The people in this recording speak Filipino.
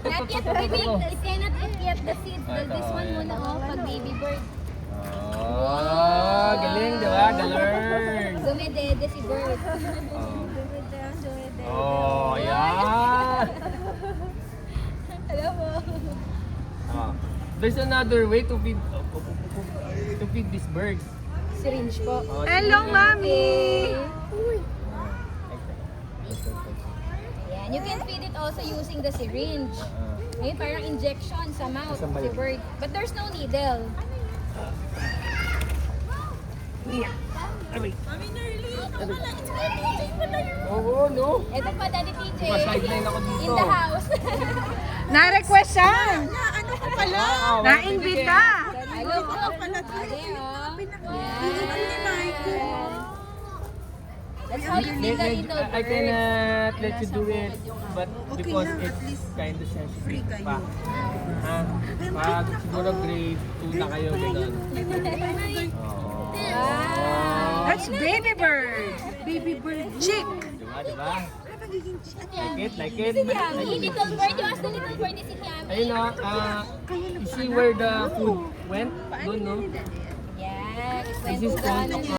Not yet eating, it cannot eat yet the seeds. This one muna pag baby bird. Oh, galing, di ba? Galing. Dumedede si bird. Oh, yeah. Alam mo. There's another way to feed this bird. Syringe po. Hello, Mami! Ayan, you can feed it also using the syringe. May parang injection sa mouth Saan ba si yun? bird. But there's no needle. Oo, no? Ito pa, Daddy TJ. Pa-sideline ako dito. In the house. Na-request siya! Ano ko pala? Na-invita! Hello po. Ate, oh. That's how you feed the little I bird. cannot let you do it, but Okay because lang, at it's least kind of sensitive free kayo. pa. Pag siguro grade 2 na kayo, gano'n. That's baby bird! Baby bird. Chick! Diba? Magiging Like it? Yummy, little bird. You ask the little bird, is it yummy? Ayun na, you see where the food went? Doon, no? Yeah, it went This is to the